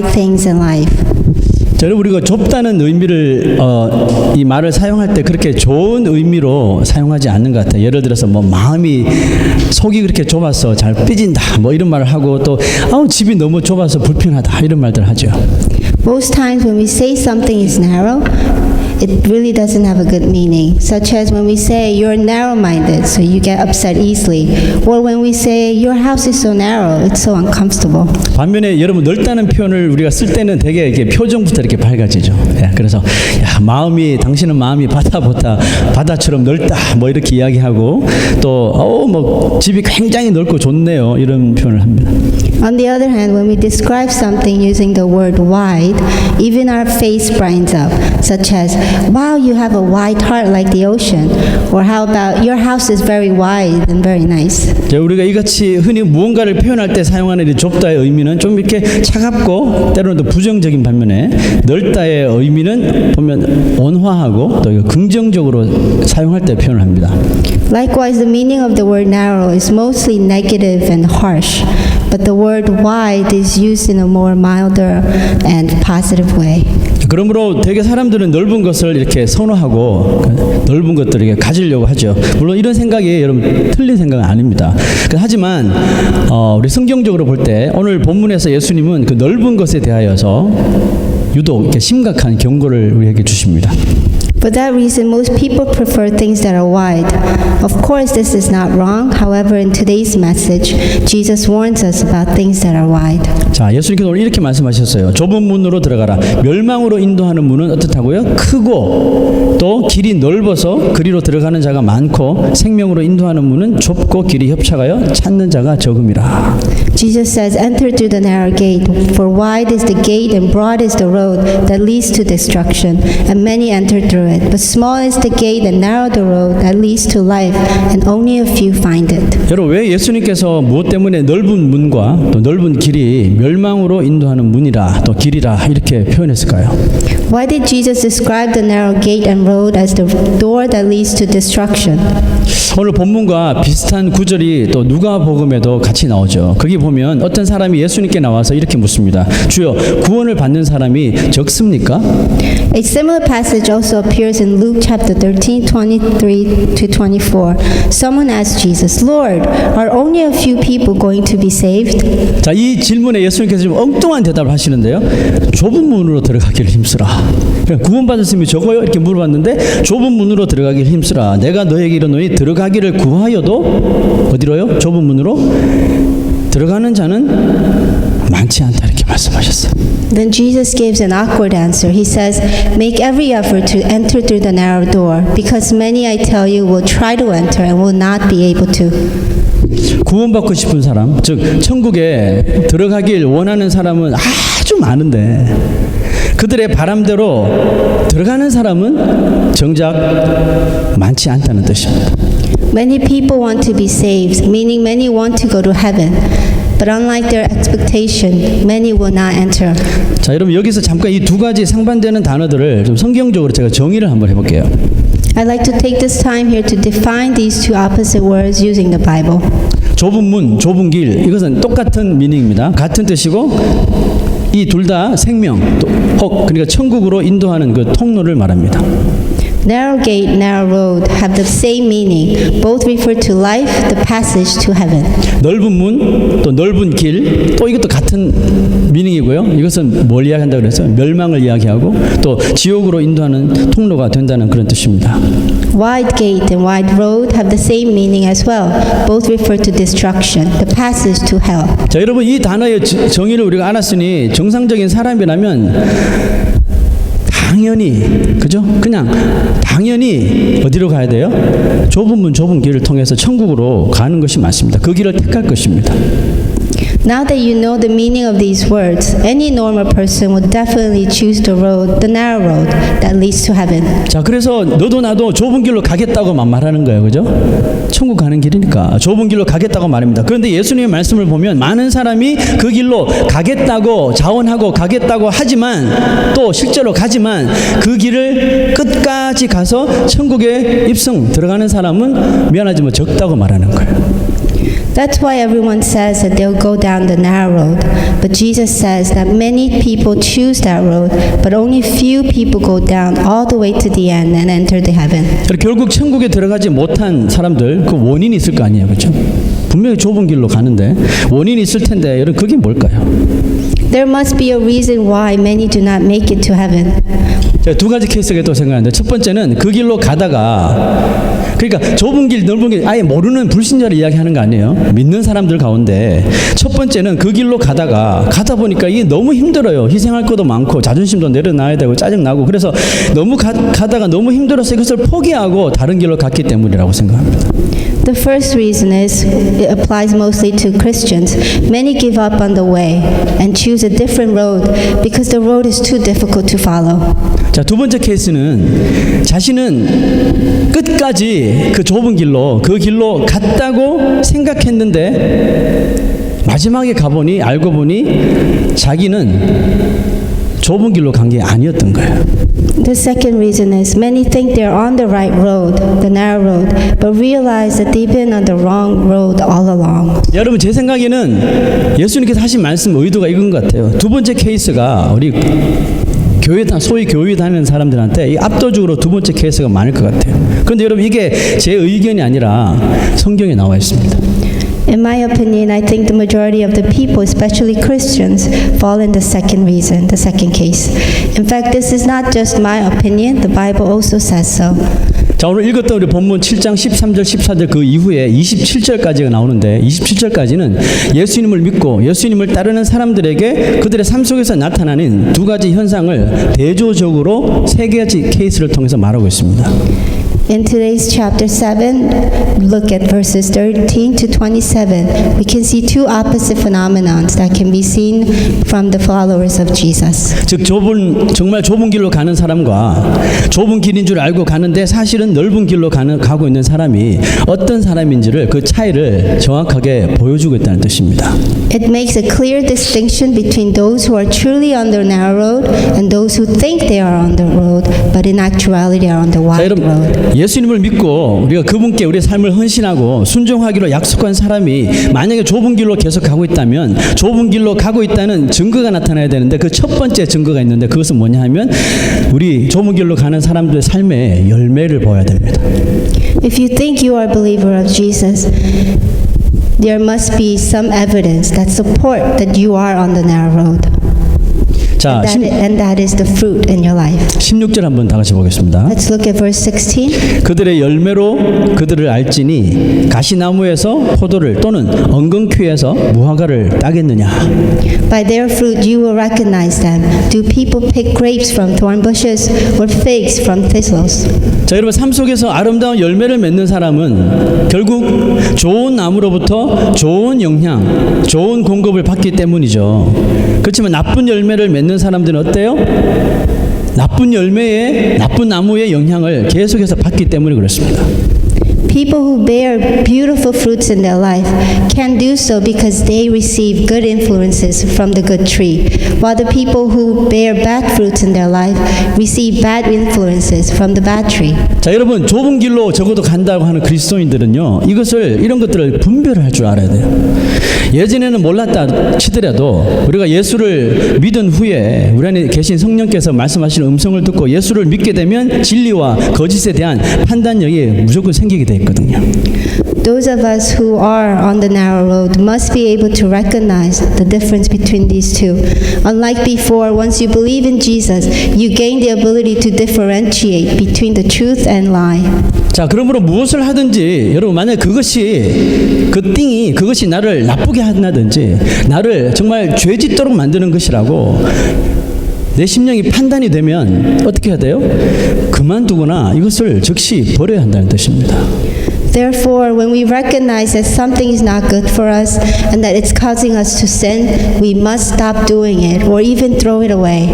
things in life. 자, 여러분 우리가 좁다는 의미를 이 말을 사용할 때 그렇게 좋은 의미로 사용하지 않는 것 같아요. 예를 들어서 뭐 마음이 속이 그렇게 좁아서 잘 삐진다 뭐 이런 말을 하고 또 집이 너무 좁아서 불편하다 이런 말들 하죠. Most times when we say something is narrow, it really doesn't have a good meaning, such as when we say you're narrow-minded, so you get upset easily, or when we say your house is so narrow, it's so uncomfortable. 반면에 여러분 넓다는 표현을 우리가 쓸 때는 되게 이렇게 표정부터 이렇게 밝아지죠. 예, 그래서 당신은 마음이 바다처럼 넓다 뭐 이렇게 이야기하고 또 뭐 집이 굉장히 넓고 좋네요 이런 표현을 합니다. On the other hand, when we describe something using the word wide, even our face brightens up, such as, wow, you have a wide heart like the ocean, or how about your house is very wide and very nice. 자, 우리가 이같이 흔히 무언가를 표현할 때 사용하는 이 좁다의 의미는 좀 이렇게 차갑고 때로는 또 부정적인 반면에 넓다의 의미는 보면 온화하고 또 긍정적으로 사용할 때 표현을 합니다. Likewise, the meaning of the word narrow is mostly negative and harsh, but the word wide is used in a more milder and positive way. 그러므로 되게 사람들은 넓은 것을 이렇게 선호하고 넓은 것들을 이렇게 가지려고 하죠. 물론 이런 생각이 여러분 틀린 생각은 아닙니다. 하지만 우리 성경적으로 볼 때 오늘 본문에서 예수님은 그 넓은 것에 대하여서 유독 이렇게 심각한 경고를 우리에게 주십니다. For that reason, most people prefer things that are wide. Of course, this is not wrong. However, in today's message, Jesus warns us about things that are wide. 자, 예수님께서 오늘 이렇게 말씀하셨어요. 좁은 문으로 들어가라. 멸망으로 인도하는 문은 어떻다고요? 크고 또 길이 넓어서 그리로 들어가는 자가 많고 생명으로 인도하는 문은 좁고 길이 협착하여 찾는 자가 적음이라. Jesus says, enter through the narrow gate, for wide is the gate and broad is the road that leads to destruction, and many enter through it. But small is the gate and narrow the road that leads to life, and only a few find it. 여러분 왜 예수님께서 무엇 때문에 넓은 문과 또 넓은 길이 멸망으로 인도하는 문이라 또 길이라 이렇게 표현했을까요? Why did Jesus describe the narrow gate and road as the door that leads to destruction? 오늘 본문과 비슷한 구절이 또 누가복음에도 같이 나오죠. 거기 보면 어떤 사람이 예수님께 나와서 이렇게 묻습니다. 주여, 구원을 받는 사람이 적습니까? A similar passage also appears in Luke chapter 13, 23 to 24. Someone asked Jesus, Lord, are only a few people going to be saved? 자, 이 질문에 예수님께서 좀 엉뚱한 대답을 하시는데요. 좁은 문으로 들어가기를 힘쓰라. 구원받을 사람이 적어요? 이렇게 물어봤는데 좁은 문으로 들어가기를 힘쓰라. 내가 너에게 이르노니 들어가기를 구하여도 어디로요? 좁은 문으로 들어가는 자는 많지 않다 이렇게 말씀하셨어요. Then Jesus gives an awkward answer. He says, make every effort to enter through the narrow door, because many, I tell you, will try to enter and will not be able to. 구원받고 싶은 사람, 즉 천국에 들어가길 원하는 사람은 아주 많은데 그들의 바람대로 들어가는 사람은 정작 많지 않다는 뜻입니다. Many people want to be saved, meaning many want to go to heaven. But unlike their expectation, many will not enter. 자, 여러분 여기서 잠깐 이 두 가지 상반되는 단어들을 좀 성경적으로 제가 정의를 한번 해볼게요. I'd like to take this time here to define these two opposite words using the Bible. 좁은 문, 좁은 길 이것은 똑같은 미닝입니다. 같은 뜻이고 이 둘 다 생명, 그러니까 천국으로 인도하는 그 통로를 말합니다. Narrow gate, narrow road have the same meaning. Both refer to life, the passage to heaven. 넓은 문, 또 넓은 길, 또 이것도 같은 미닝이고요. 이것은 뭘 이야기한다고 그래서 멸망을 이야기하고 또 지옥으로 인도하는 통로가 된다는 그런 뜻입니다. Wide gate and wide road have the same meaning as well. Both refer to destruction, the passage to hell. 자, 여러분 이 단어의 정의를 우리가 알았으니 정상적인 사람이라면 당연히 그죠? 그냥 당연히 어디로 가야 돼요? 좁은 문, 좁은 길을 통해서 천국으로 가는 것이 맞습니다. 그 길을 택할 것입니다. Now that you know the meaning of these words, any normal person would definitely choose the road, the narrow road that leads to heaven. 자, 그래서 너도 나도 좁은 길로 가겠다고만 말하는 거예요, 그죠? 천국 가는 길이니까 좁은 길로 가겠다고 말합니다. 그런데 예수님의 말씀을 보면 많은 사람이 그 길로 가겠다고 자원하고 가겠다고 하지만 또 실제로 가지만 그 길을 끝까지 가서 천국에 입성 들어가는 사람은 미안하지만 적다고 말하는 거예요. That's why everyone says that they'll go down the narrow road. But Jesus says that many people choose that road, but only few people go down all the way to the end and enter the heaven. 결국 천국에 들어가지 못한 사람들 그 원인이 있을 거 아니에요, 그렇죠? 분명히 좁은 길로 가는데 원인이 있을 텐데 여러분 그게 뭘까요? There must be a reason why many do not make it to heaven. 제가 두 가지 케이스가 또 생각하는데 첫 번째는 그 길로 가다가 그러니까 좁은 길 넓은 길 아예 모르는 불신자를 이야기하는 거 아니에요. 믿는 사람들 가운데 첫 번째는 그 길로 가다 보니까 이게 너무 힘들어요. 희생할 것도 많고 자존심도 내려놔야 되고 짜증나고 그래서 너무 가다가 너무 힘들어서 이것을 포기하고 다른 길로 갔기 때문이라고 생각합니다. The first reason is it applies mostly to Christians. Many give up on the way and choose a different road because the road is too difficult to follow. 자, 두 번째 케이스는 자신은 끝까지 그 좁은 길로 그 길로 갔다고 생각했는데 마지막에 가보니 알고 보니 자기는 좁은 길로 간 게 아니었던 거예요. The second reason is many think they're on the right road, the narrow road, but realize that they've been on the wrong road all along. 여러분 제 생각에는 예수님께서 하신 말씀 의도가 이건 것 같아요. 두 번째 케이스가 우리 소위 교회 다니는 사람들한테 이 압도적으로 두 번째 케이스가 많을 것 같아요. 그런데 여러분 이게 제 의견이 아니라 성경에 나와 있습니다. In my opinion, I think the majority of the people, especially Christians, fall in the second reason, the second case. In fact, this is not just my opinion, the Bible also says so. 자, 오늘 읽었던 우리 본문 7장 13절 14절 그 이후에 27절까지가 나오는데 27절까지는 예수님을 믿고 예수님을 따르는 사람들에게 그들의 삶 속에서 나타나는 두 가지 현상을 대조적으로 세 가지 케이스를 통해서 말하고 있습니다. In today's chapter 7, look at verses 13 to 27. We can see two opposite phenomena that can be seen from the followers of Jesus. 즉 정말 좁은 길로 가는 사람과 좁은 길인 줄 알고 가는데 사실은 넓은 길로 가고 있는 사람이 어떤 사람인지를 그 차이를 정확하게 보여주고 있다는 뜻입니다. It makes a clear distinction between those who are truly on the narrow road and those who think they are on the road, but in actuality are on the wide road. 예수님을 믿고 우리가 그분께 우리의 삶을 헌신하고 순종하기로 약속한 사람이 만약에 좁은 길로 계속 가고 있다면 좁은 길로 가고 있다는 증거가 나타나야 되는데 그 첫 번째 증거가 있는데 그것은 뭐냐 하면 우리 좁은 길로 가는 사람들의 삶의 열매를 보여야 됩니다. If you think you are a believer of Jesus, there must be some evidence that support that you are on the narrow road. 자, And that is the fruit in your life. 16절 한번 다 같이 보겠습니다. Let's look at verse 16. 그들의 열매로 그들을 알지니 가시나무에서 포도를 또는 엉겅퀴에서 무화과를 따겠느냐. By their fruit you will recognize them. Do people pick grapes from thorn bushes or figs from thistles? 자, 여러분 삶 속에서 아름다운 열매를 맺는 사람은 결국 좋은 나무로부터 좋은 영향, 좋은 공급을 받기 때문이죠. 그렇지만 나쁜 열매를 맺는 사람들은 어때요? 나쁜 열매에 나쁜 나무의 영향을 계속해서 받기 때문에 그렇습니다. People who bear beautiful fruits in their life can do so because they receive good influences from the good tree, while the people who bear bad fruits in their life receive bad influences from the bad tree. 자, 여러분 좁은 길로 적어도 간다고 하는 그리스도인들은요 이런 것들을 분별을 할 줄 알아야 돼요. 예전에는 몰랐다 치더라도 우리가 예수를 믿은 후에 우리 안에 계신 성령께서 말씀하시는 음성을 듣고 예수를 믿게 되면 진리와 거짓에 대한 판단력이 무조건 생기게 돼 있거든요. Those of us who are on the narrow road must be able to recognize the difference between these two. Unlike before, once you believe in Jesus, you gain the ability to differentiate between the truth and lie. 자, 그러므로 무엇을 하든지 여러분 만약 그것이 나를 나쁘게 한다든지 나를 정말 죄짓도록 만드는 것이라고 내 심령이 판단이 되면 어떻게 해야 돼요? 그만두거나 이것을 즉시 버려야 한다는 뜻입니다. Therefore, when we recognize that something is not good for us and that it's causing us to sin, we must stop doing it or even throw it away.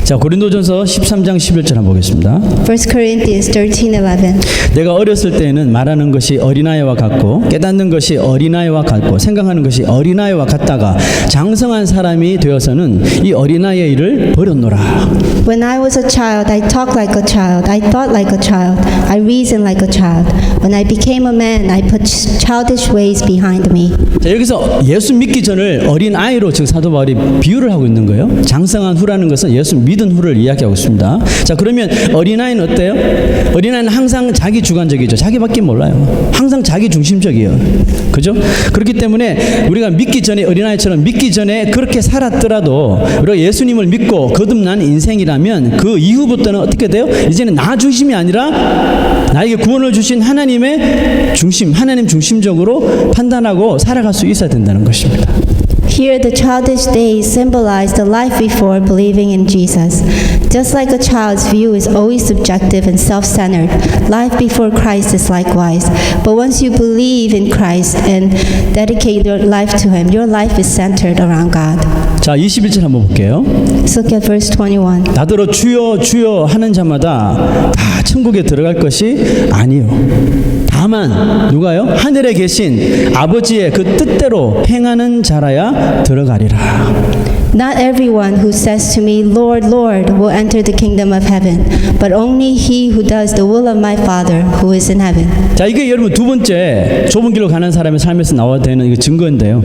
자, 고린도전서 13장 11절 한번 보겠습니다. 1 Corinthians 13:11. 내가 어렸을 때에는 말하는 것이 어린아이와 같고 깨닫는 것이 어린아이와 같고 생각하는 것이 어린아이와 같다가 장성한 사람이 되어서는 이 어린아이의 일을 버렸노라. When I was a child, I talked like a child. I thought like a child. I reasoned like a child. When I became a man, I put childish ways behind me. 자, 여기서 예수 믿기 전을 어린아이로 지금 사도 바울이 비유를 하고 있는 거예요. 장성한 후라는 것은 예수 믿은 후를 이야기하고 있습니다. 자, 그러면 어린아이는 어때요? 어린아이는 항상 자기 주관적이죠. 자기밖에 몰라요. 항상 자기 중심적이에요. 그죠? 그렇기 때문에 우리가 믿기 전에 어린아이처럼 믿기 전에 그렇게 살았더라도 우리가 예수님을 믿고 거듭난 인생이라면 그 이후부터는 어떻게 돼요? 이제는 나 중심이 아니라 나에게 구원을 주신 하나님의 중심, 하나님 중심적으로 판단하고 살아갈 수 있어야 된다는 것입니다. Here, the childish days symbolize the life before believing in Jesus. Just like a child's view is always subjective and self-centered, life before Christ is likewise. But once you believe in Christ and dedicate your life to Him, your life is centered around God. 자, 21절 한번 볼게요. Let's look at verse 21. 나더러 주여 주여 하는 자마다 다 천국에 들어갈 것이 아니요. 다만 누가요? 하늘에 계신 아버지의 그 뜻대로 행하는 자라야 들어가리라. Not everyone who says to me, Lord, Lord, will enter the kingdom of heaven, but only he who does the will of my Father who is in heaven. 자, 이게 여러분 두 번째 좁은 길로 가는 사람의 삶에서 나와야 되는 이거 증거인데요.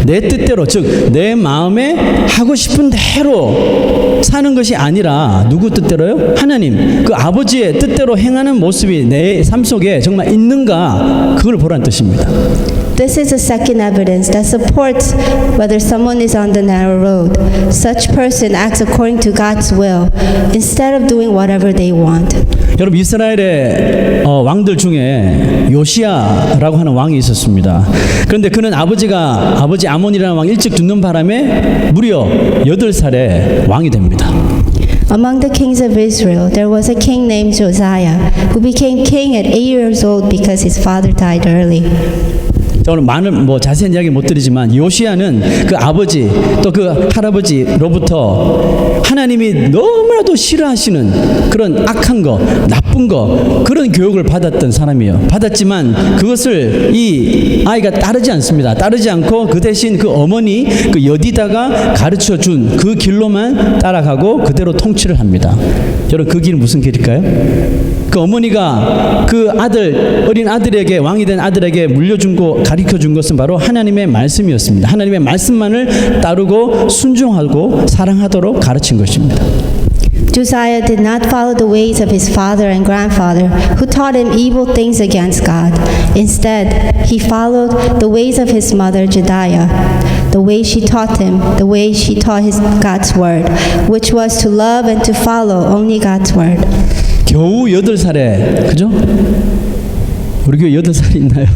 내 뜻대로, 즉 내 마음에 하고 싶은 대로 사는 것이 아니라 누구 뜻대로요? 하나님, 그 아버지의 뜻대로 행하는 모습이 내 삶 속에 정말 있는가, 그걸 보라는 뜻입니다. This is a second evidence that supports whether someone is on the narrow road. Such person acts according to God's will instead of doing whatever they want. 여러분, 이스라엘의 왕들 중에 요시야라고 하는 왕이 있었습니다. 그런데 그는 아버지 아몬이라는 왕이 일찍 죽는 바람에 무려 8살에 왕이 됩니다. Among the kings of Israel, there was a king named Josiah who became king at 8 years old because his father died early. 오늘 많은 자세한 이야기 못 드리지만 요시야는 그 아버지 또 그 할아버지로부터 하나님이 너무나도 싫어하시는 그런 악한 거, 나쁜 거, 그런 교육을 받았던 사람이에요. 받았지만 그것을 이 아이가 따르지 않습니다. 따르지 않고 그 대신 그 어머니 그 여디다가 가르쳐 준 그 길로만 따라가고 그대로 통치를 합니다. 여러분, 그 길은 무슨 길일까요? 그 어머니가 그 어린 아들에게, 왕이 된 아들에게 물려준 거, 가르쳐 준 것은 바로 하나님의 말씀이었습니다. 하나님의 말씀만을 따르고 순종하고 사랑하도록 가르친 것입니다. Josiah did not follow the ways of his father and grandfather, who taught him evil things against God. Instead, he followed the ways of his mother Jediah, the way she taught him, the way she taught God's word, which was to love and to follow only God's word. 겨우 8살에, 그죠? 우리 교회 8살이 있나요?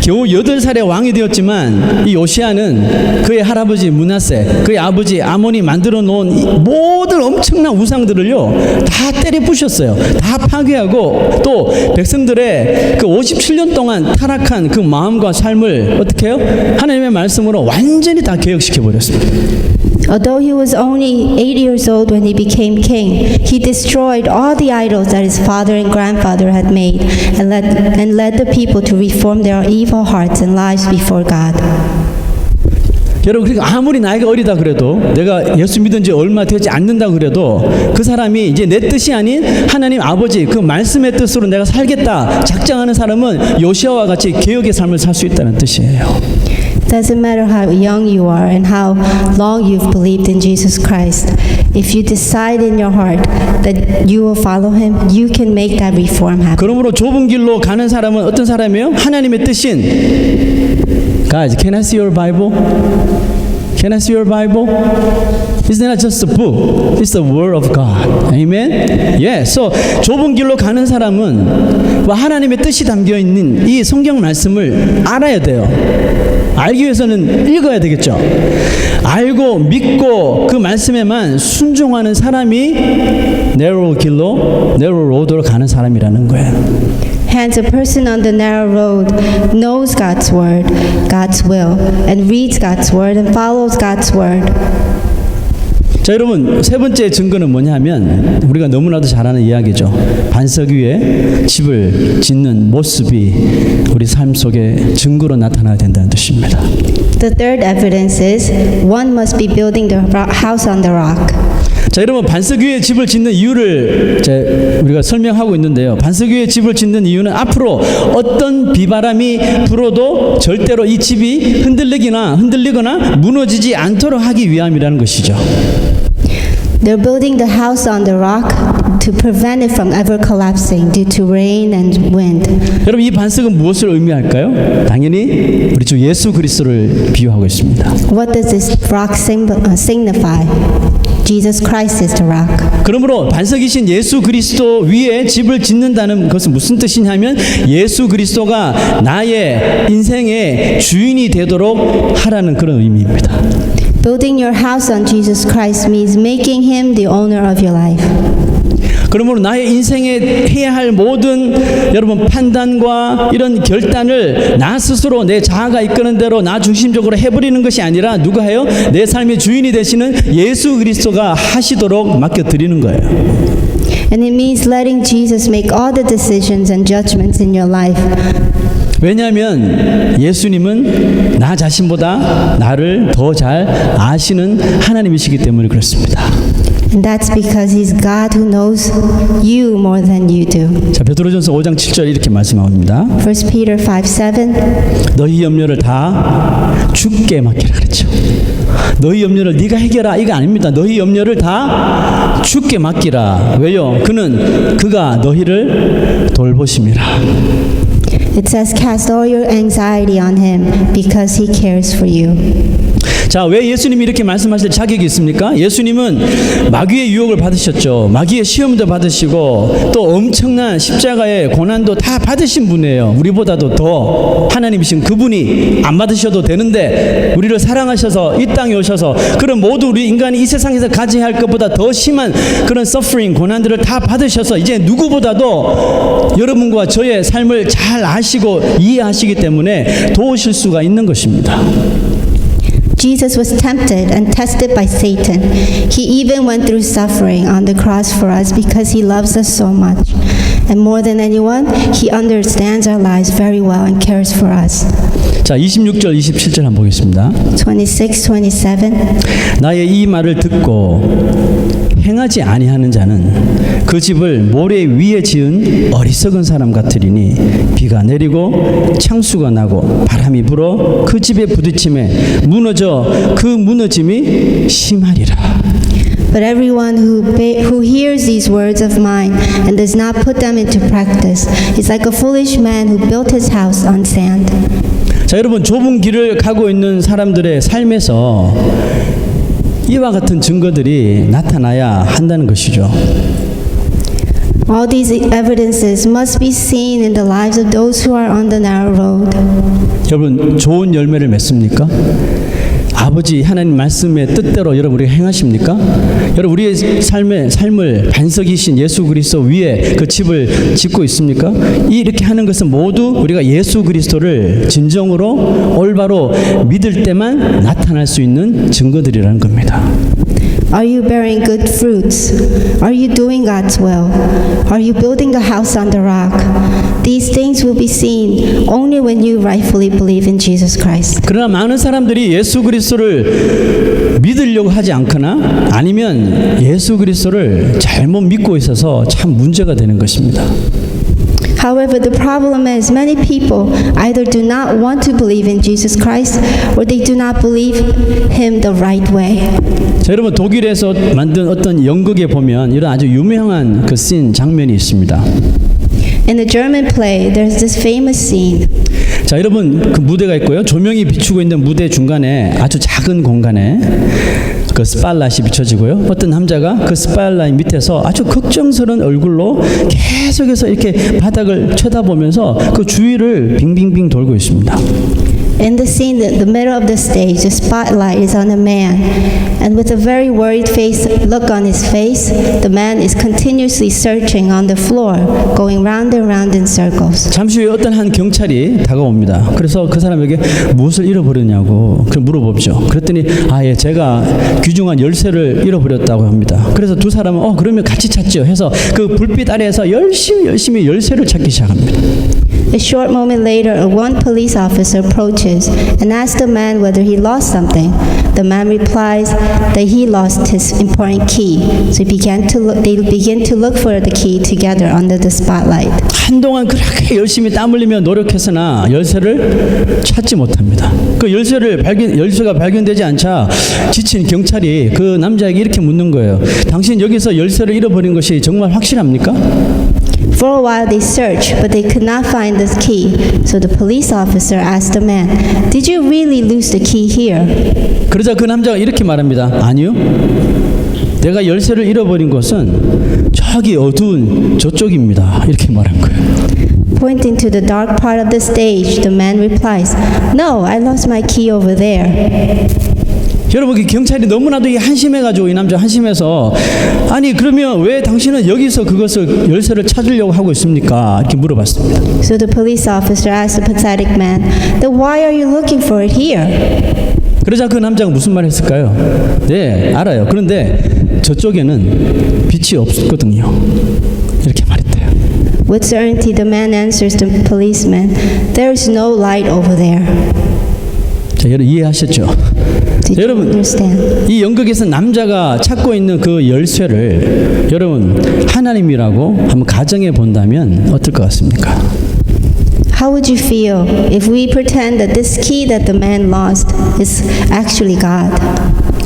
겨우 8살에 왕이 되었지만 이 요시야는 그의 할아버지 므낫세, 그의 아버지 아몬이 만들어 놓은 이 모든 엄청난 우상들을요 다 때려 부셨어요. 다 파괴하고 또 백성들의 그 57년 동안 타락한 그 마음과 삶을 어떻게 해요? 하나님의 말씀으로 완전히 다 개혁시켜 버렸습니다. Although he was only 8 years old when he became king, he destroyed all the idols that his father and grandfather had made and led the people to reform their evil hearts and lives before God. 여러분, 그러니까 아무리 나이가 어리다 그래도, 내가 예수 믿은 지 얼마 되지 않는다 그래도 그 사람이 이제 내 뜻이 아닌 하나님 아버지 그 말씀의 뜻으로 내가 살겠다 작정하는 사람은 요시야와 같이 개혁의 삶을 살 수 있다는 뜻이에요. Doesn't matter how young you are and how long you've believed in Jesus Christ. If you decide in your heart that you will follow Him, you can make that reform happen. 그러므로 좁은 길로 가는 사람은 어떤 사람이에요? 하나님의 뜻인 Guys, can I see your Bible? Can I see your Bible? It's not just a book. It's the Word of God. Amen? Yeah. So 좁은 길로 가는 사람은 하나님의 뜻이 담겨 있는 이 성경 말씀을 알아야 돼요. 알기 위해서는 읽어야 되겠죠. 알고 믿고 그 말씀에만 순종하는 사람이 narrow 길로, narrow road로 가는 사람이라는 거예요. Hence, a person on the narrow road knows God's word, God's will, and reads God's word and follows God's word. 자, 여러분, 세 번째 증거는 뭐냐면 우리가 너무나도 잘 아는 이야기죠. 반석 위에 집을 짓는 모습이 우리 삶 속에 증거로 나타나야 된다는 뜻입니다. The third evidence is one must be building the house on the rock. 자, 여러분, 반석 위에 집을 짓는 이유를 우리가 설명하고 있는데요. 반석 위에 집을 짓는 이유는 앞으로 어떤 비바람이 불어도 절대로 이 집이 흔들리거나 무너지지 않도록 하기 위함이라는 것이죠. They're building the house on the rock to prevent it from ever collapsing due to rain and wind. 여러분, 이 반석은 무엇을 의미할까요? 당연히 우리 주 예수 그리스도를 비유하고 있습니다. What does this rock signify? Jesus Christ is the rock. 그러므로 반석이신 예수 그리스도 위에 집을 짓는다는 것은 무슨 뜻이냐면 예수 그리스도가 나의 인생의 주인이 되도록 하라는 그런 의미입니다. Building your house on Jesus Christ means making him the owner of your life. 그러므로 나의 인생에 해야 할 모든 여러분 판단과 이런 결단을 나 스스로 내 자아가 이끄는 대로 나 중심적으로 해버리는 것이 아니라 누가 해요? 내 삶의 주인이 되시는 예수 그리스도가 하시도록 맡겨드리는 거예요. And it means letting Jesus make all the decisions and judgments in your life. 왜냐하면 예수님은 나 자신보다 나를 더 잘 아시는 하나님이시기 때문에 그렇습니다. And that's because he's God who knows you more than you do. 자, 베드로전서 5장 7절 이렇게 말씀합니다. 1 Peter 5:7. 너희 염려를 다 주께 맡기라 그랬죠. 너희 염려를 네가 해결하 이거 아닙니다. 너희 염려를 다 주께 맡기라. 왜요? 그가 너희를 돌보심이라. It says, cast all your anxiety on him because he cares for you. 자, 왜 예수님이 이렇게 말씀하실 자격이 있습니까? 예수님은 마귀의 유혹을 받으셨죠. 마귀의 시험도 받으시고 또 엄청난 십자가의 고난도 다 받으신 분이에요. 우리보다도 더 하나님이신 그분이 안 받으셔도 되는데 우리를 사랑하셔서 이 땅에 오셔서 그런 모두 우리 인간이 이 세상에서 가져야 할 것보다 더 심한 그런 서퍼링 고난들을 다 받으셔서 이제 누구보다도 여러분과 저의 삶을 잘 아시고 이해하시기 때문에 도우실 수가 있는 것입니다. Jesus was tempted and tested by Satan. He even went through suffering on the cross for us because he loves us so much. And more than anyone, he understands our lives very well and cares for us. 자, 26절 27절 한번 보겠습니다. 26, 27. 나의 이 말을 듣고 행하지 아니하는 자는 그 집을 모래 위에 지은 어리석은 사람 같으리니 비가 내리고 창수가 나고 바람이 불어 그 집에 부딪힘에 무너져 그 무너짐이 심하리라. But everyone who hears these words of mine and does not put them into practice is like a foolish man who built his house on sand. 자, 여러분, 좁은 길을 가고 있는 사람들의 삶에서 이와 같은 증거들이 나타나야 한다는 것이죠. All these evidences must be seen in the lives of those who are on the narrow road. 여러분, 좋은 열매를 맺습니까? 아버지 하나님 말씀의 뜻대로 여러분 우리가 행하십니까? 여러분 우리의 삶을 반석이신 예수 그리스도 위에 그 집을 짓고 있습니까? 이렇게 하는 것은 모두 우리가 예수 그리스도를 진정으로 올바로 믿을 때만 나타날 수 있는 증거들이라는 겁니다. Are you bearing good fruits? Are you doing God's will? Are you building a house on the rock? These things will be seen only when you rightfully believe in Jesus Christ. 그러나 많은 사람들이 예수 그리스도를 믿으려고 하지 않거나 아니면 예수 그리스도를 잘못 믿고 있어서 참 문제가 되는 것입니다. However, the problem is many people either do not want to believe in Jesus Christ or they do not believe him the right way. 자, 여러분 독일에서 만든 어떤 연극에 보면 이런 아주 유명한 그 씬 장면이 있습니다. In the German play, there's this famous scene. 자, 여러분 그 무대가 있고요. 조명이 비추고 있는 무대 중간에 아주 작은 공간에 그 스팟라이트이 비춰지고요. 어떤 남자가 그 스팟라이트 밑에서 아주 걱정스러운 얼굴로 계속해서 이렇게 바닥을 쳐다보면서 그 주위를 빙빙빙 돌고 있습니다. In the scene, the middle of the stage, the spotlight is on a man, and with a very worried look on his face, the man is continuously searching on the floor, going round and round in circles. 잠시 후에 어떤 한 경찰이 다가옵니다. 그래서 그 사람에게 무엇을 잃어버렸냐고 물어보죠. 그랬더니 예, 제가 귀중한 열쇠를 잃어버렸다고 합니다. 그래서 두 사람은 그러면 같이 찾죠 해서 그 불빛 아래에서 열심히 열쇠를 찾기 시작합니다. A short moment later, one police officer approaches and asks the man whether he lost something. The man replies that he lost his important key. So they begin to look for the key together under the spotlight. 한동안 그렇게 열심히 땀 흘리며 노력했으나 열쇠를 찾지 못합니다. 그 열쇠가 발견되지 않자 지친 경찰이 그 남자에게 이렇게 묻는 거예요. 당신 여기서 열쇠를 잃어버린 것이 정말 확실합니까? For a while they searched, but they could not find the key. So the police officer asked the man, "Did you really lose the key here?" 그러자 그 남자가 이렇게 말합니다. 아니요. 내가 열쇠를 잃어버린 곳은 저기 어두운 저쪽입니다. 이렇게 말한 거예요. Pointing to the dark part of the stage, the man replies, "No, I lost my key over there." 여러분, 그 경찰이 너무나도 한심해가지고 이 남자 한심해서 아니 그러면 왜 당신은 여기서 그것을 열쇠를 찾으려고 하고 있습니까? 이렇게 물어봤습니다. So the police officer asked the pathetic man, "Then why are you looking for it here?" 그러자 그 남자가 무슨 말 했을까요? 네, 알아요. 그런데 저쪽에는 빛이 없거든요. 이렇게 말했대요. With certainty, the man answers the policeman, "There is no light over there." 자, 여러분 이해하셨죠? Did you understand? 이 연극에서 남자가 찾고 있는 그 열쇠를 여러분 하나님이라고 한번 가정해 본다면 어떨 것 같습니까? How would you feel if we pretend that this key that the man lost is actually God?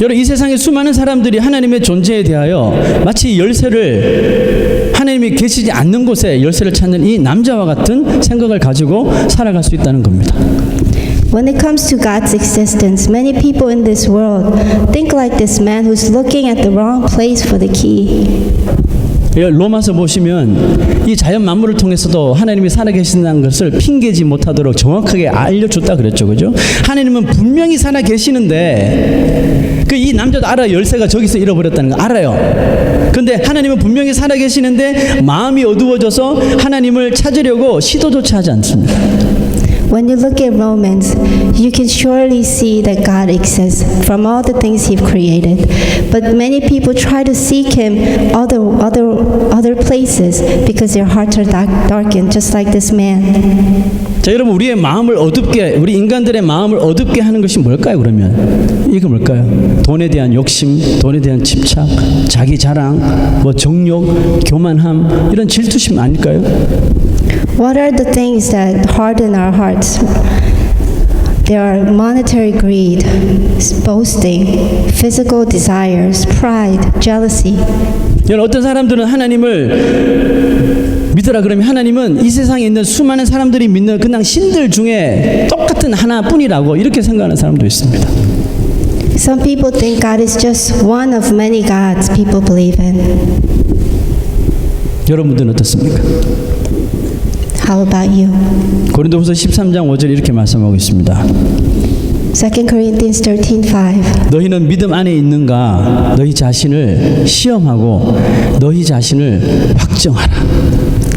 여러분 이 세상에 수많은 사람들이 하나님의 존재에 대하여 마치 열쇠를 하나님이 계시지 않는 곳에 열쇠를 찾는 이 남자와 같은 생각을 가지고 살아갈 수 있다는 겁니다. When it comes to God's existence, many people in this world think like this man who's looking at the wrong place for the key. 로마서 보시면 이 자연 만물을 통해서도 하나님이 살아계신다는 것을 핑계지 못하도록 정확하게 알려줬다 그랬죠, 그죠? 하나님은 분명히 살아계시는데 이 남자도 알아요. 열쇠가 저기서 잃어버렸다는 거 알아요. 그런데 하나님은 분명히 살아계시는데 마음이 어두워져서 하나님을 찾으려고 시도조차 하지 않습니다. When you look at Romans, you can surely see that God exists from all the things He's created. But many people try to seek Him other places because their hearts are darkened, just like this man. 자, 여러분 우리 인간들의 마음을 어둡게 하는 것이 뭘까요? 그러면 이게 뭘까요? 돈에 대한 욕심, 돈에 대한 집착, 자기 자랑, 정욕, 교만함 이런 질투심 아닐까요? What are the things that harden our hearts? There are monetary greed, boasting, physical desires, pride, jealousy. 여러분 어떤 사람들은 하나님을 믿으라 그러면 하나님은 이 세상에 있는 수많은 사람들이 믿는 그냥 신들 중에 똑같은 하나뿐이라고 이렇게 생각하는 사람도 있습니다. Some people think God is just one of many gods people believe in. 여러분들은 어떻습니까? How about you? 고린도후서 13장 5절 이렇게 말씀하고 있습니다. 2 Corinthians 13:5. 너희는 믿음 안에 있는가? 너희 자신을 시험하고 너희 자신을 확정하라.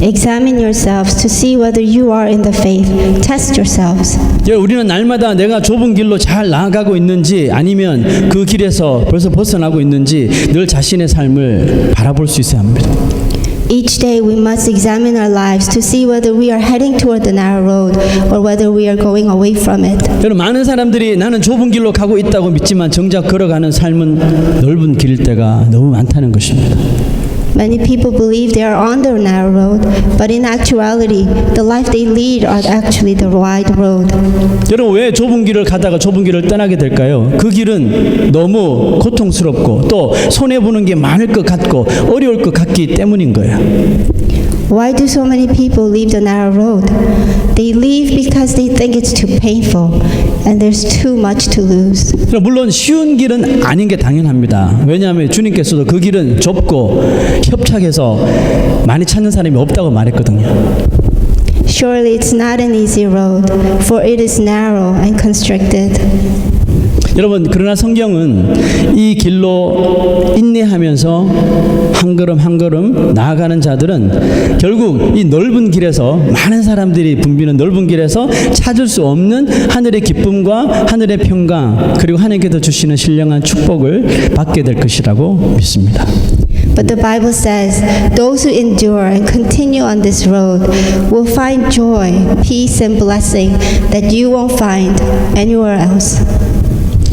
Examine yourselves to see whether you are in the faith. Test yourselves. 우리는 날마다 내가 좁은 길로 잘 나아가고 있는지 아니면 그 길에서 벌써 벗어나고 있는지 늘 자신의 삶을 바라볼 수 있어야 합니다. Each day we must examine our lives to see whether we are heading toward the narrow road or whether we are going away from it. 여러분 많은 사람들이 나는 좁은 길로 가고 있다고 믿지만 정작 걸어가는 삶은 넓은 길일 때가 너무 많다는 것입니다. Many people believe they are on the narrow road, but in actuality, the life they lead are actually the wide road. 여러분 왜 좁은 길을 가다가 좁은 길을 떠나게 될까요? 그 길은 너무 고통스럽고 또 손해보는 게 많을 것 같고 어려울 것 같기 때문인 거예요. Why do so many people leave the narrow road? They leave because they think it's too painful and there's too much to lose. 물론 쉬운 길은 아닌 게 당연합니다. 왜냐하면 주님께서도 그 길은 좁고 협착해서 많이 찾는 사람이 없다고 말했거든요. Surely it's not an easy road, for it is narrow and constricted. 여러분, 그러나 성경은 이 길로 인내하면서 한 걸음 한 걸음 나아가는 자들은 결국 이 넓은 길에서, 많은 사람들이 붐비는 넓은 길에서 찾을 수 없는 하늘의 기쁨과 하늘의 평강, 그리고 하나님께서 주시는 신령한 축복을 받게 될 것이라고 믿습니다. But the Bible says, those who endure and continue on this road will find joy, peace, and blessing that you won't find anywhere else.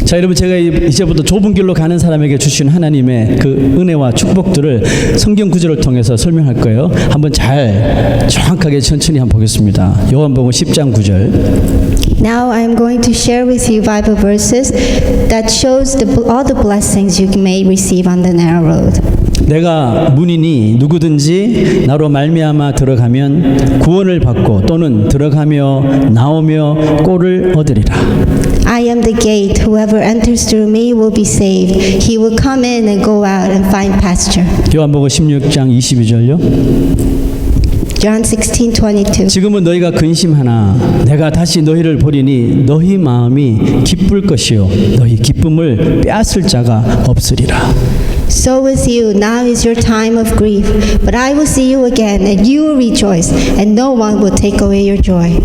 자, 여러분, 제가 이제부터 좁은 길로 가는 사람에게 주신 하나님의 그 은혜와 축복들을 성경 구절을 통해서 설명할 거예요. 한번 잘 정확하게 천천히 한번 보겠습니다. 요한복음 10장 9절. Now I am going to share with you Bible verses that shows all the blessings you may receive on the narrow road. 내가 문이니 누구든지 나로 말미암아 들어가면 구원을 받고 또는 들어가며 나오며 꼴을 얻으리라. I am the gate. Whoever enters through me will be saved. He will come in and go out and find pasture. 요한복음 16장 22절요. John 16:22. 지금은 너희가 근심하나 내가 다시 너희를 보리니 너희 마음이 기쁠 것이요 너희 기쁨을 빼앗을 자가 없으리라. So with you, now is your time of grief, but I will see you again, and you will rejoice, and no one will take away your joy.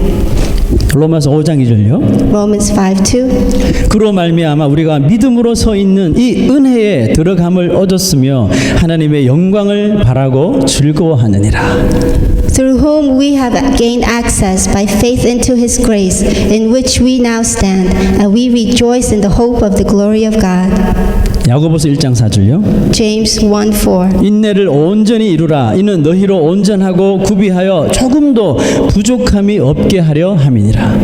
로마서 5장 2절요. Romans 5:2. 그로 말미암아 우리가 믿음으로 서 있는 이 은혜에 들어감을 얻었으며 하나님의 영광을 바라고 즐거워하느니라. Through whom we have gained access by faith into His grace, in which we now stand, and we rejoice in the hope of the glory of God. 야고보서 1장 4절요. James 1:4. 인내를 온전히 이루라. 이는 너희로 온전하고 구비하여 조금도 부족함이 없게 하려 함이니라.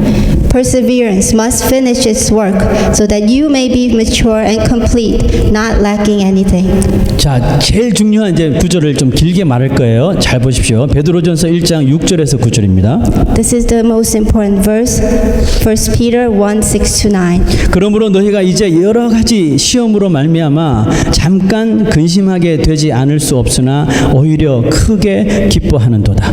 Perseverance must finish its work, so that you may be mature and complete, not lacking anything. 자, 제일 중요한 이제 구절을 좀 길게 말할 거예요. 잘 보십시오. 베드로전서 1장 6절에서 9절입니다. This is the most important verse, 1 Peter 1:6-9. 그러므로 너희가 이제 여러 가지 시험으로 말미암아 잠깐 근심하게 되지 않을 수 없으나 오히려 크게 기뻐하는도다.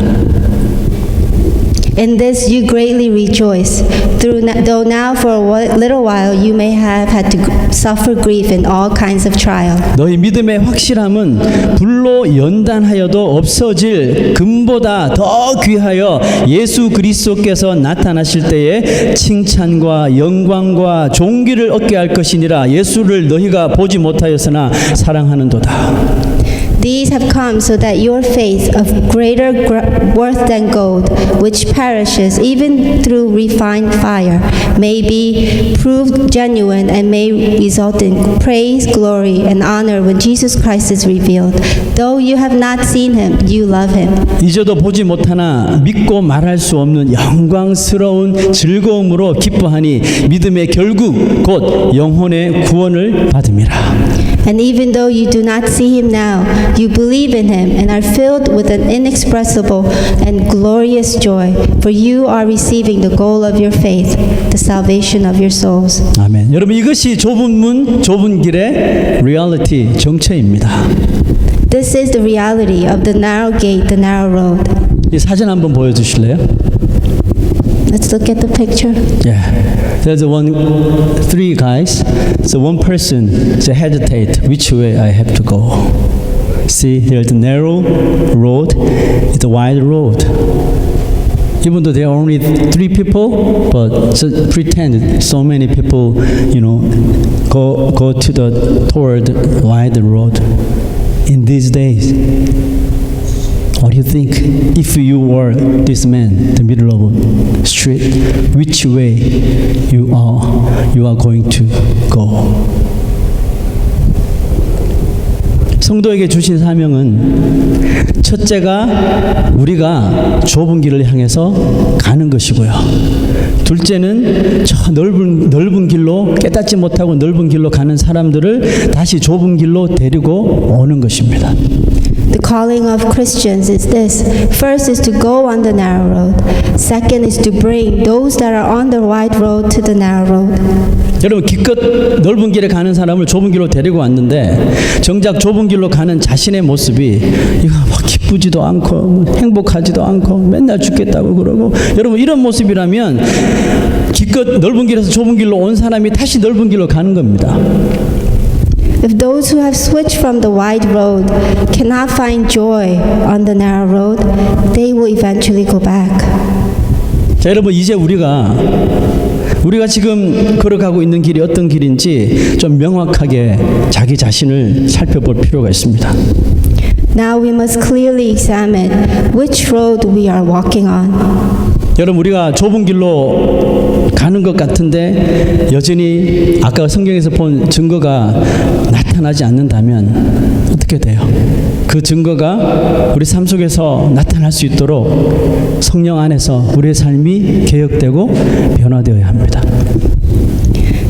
In this you greatly rejoice, though now for a little while you may have had to suffer grief in all kinds of trial. 너희 믿음의 확실함은 불로 연단하여도 없어질 금보다 더 귀하여 예수 그리스도께서 나타나실 때에 칭찬과 영광과 존귀를 얻게 할 것이니라. 예수를 너희가 보지 못하였으나 사랑하는도다. These have come so that your faith of greater worth than gold, which perishes even through refined fire, may be proved genuine and may result in praise, glory, and honor when Jesus Christ is revealed. Though you have not seen Him, you love Him. 이제도 보지 못하나 믿고 말할 수 없는 영광스러운 즐거움으로 기뻐하니 믿음의 결국 곧 영혼의 구원을 받음이라. And even though you do not see Him now, you believe in Him and are filled with an inexpressible and glorious joy, for you are receiving the goal of your faith, the salvation of your souls. 아멘. 여러분, 이것이 좁은 문, 좁은 길의 리얼리티 정체입니다. This is the reality of the narrow gate, the narrow road. 이 사진 한번 보여주실래요? Let's look at the picture. Yeah. There's three guys. So one person just hesitate which way I have to go. See, here's the narrow road. It's a wide road. Even though there are only three people, but just pretend so many people, go toward wide road. In these days, what do you think? If you were this man, in the middle of a street, which way you are going to go? 성도에게 주신 사명은 첫째가 우리가 좁은 길을 향해서 가는 것이고요. 둘째는 저 넓은 길로 깨닫지 못하고 넓은 길로 가는 사람들을 다시 좁은 길로 데리고 오는 것입니다. The calling of Christians is this. First is to go on the narrow road. Second is to bring those that are on the wide road to the narrow road. 여러분 기껏 넓은 길에 가는 사람을 좁은 길로 데리고 왔는데 정작 좁은 길로 가는 자신의 모습이 이거 막 기쁘지도 않고 행복하지도 않고 맨날 죽겠다고 그러고 여러분 이런 모습이라면 기껏 넓은 길에서 좁은 길로 온 사람이 다시 넓은 길로 가는 겁니다. If those who have switched from the wide road cannot find joy on the narrow road, they will eventually go back. 자, 여러분 이제 우리가 지금 걸어가고 있는 길이 어떤 길인지 좀 명확하게 자기 자신을 살펴볼 필요가 있습니다. Now we must clearly examine which road we are walking on. 여러분 우리가 좁은 길로 가는 것 같은데 여전히 아까 성경에서 본 증거가 나타나지 않는다면 어떻게 돼요? 그 증거가 우리 삶 속에서 나타날 수 있도록 성령 안에서 우리의 삶이 개혁되고 변화되어야 합니다.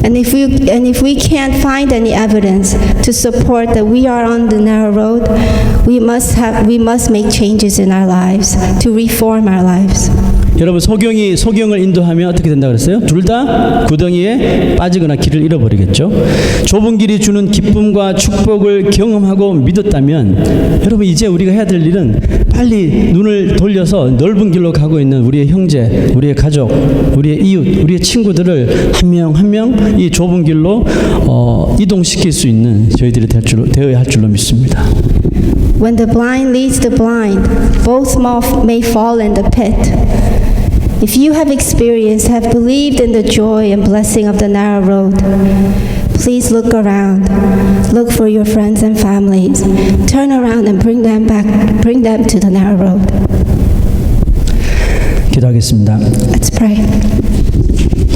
And if we can't find any evidence to support that we are on the narrow road, we must make changes in our lives to reform our lives. 여러분 소경을 인도하면 어떻게 된다 그랬어요? 둘 다 구덩이에 빠지거나 길을 잃어버리겠죠. 좁은 길이 주는 기쁨과 축복을 경험하고 믿었다면 여러분 이제 우리가 해야 될 일은 빨리 눈을 돌려서 넓은 길로 가고 있는 우리의 형제, 우리의 가족, 우리의 이웃, 우리의 친구들을 한 명 한 명 이 좁은 길로 이동시킬 수 있는 저희들이 되어야 할 줄로 믿습니다. When the blind leads the blind, both may fall in the pit. If you have experienced, have believed in the joy and blessing of the narrow road, please look around. Look for your friends and families. Turn around and bring them to the narrow road. 기도하겠습니다. Let's pray.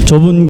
좁은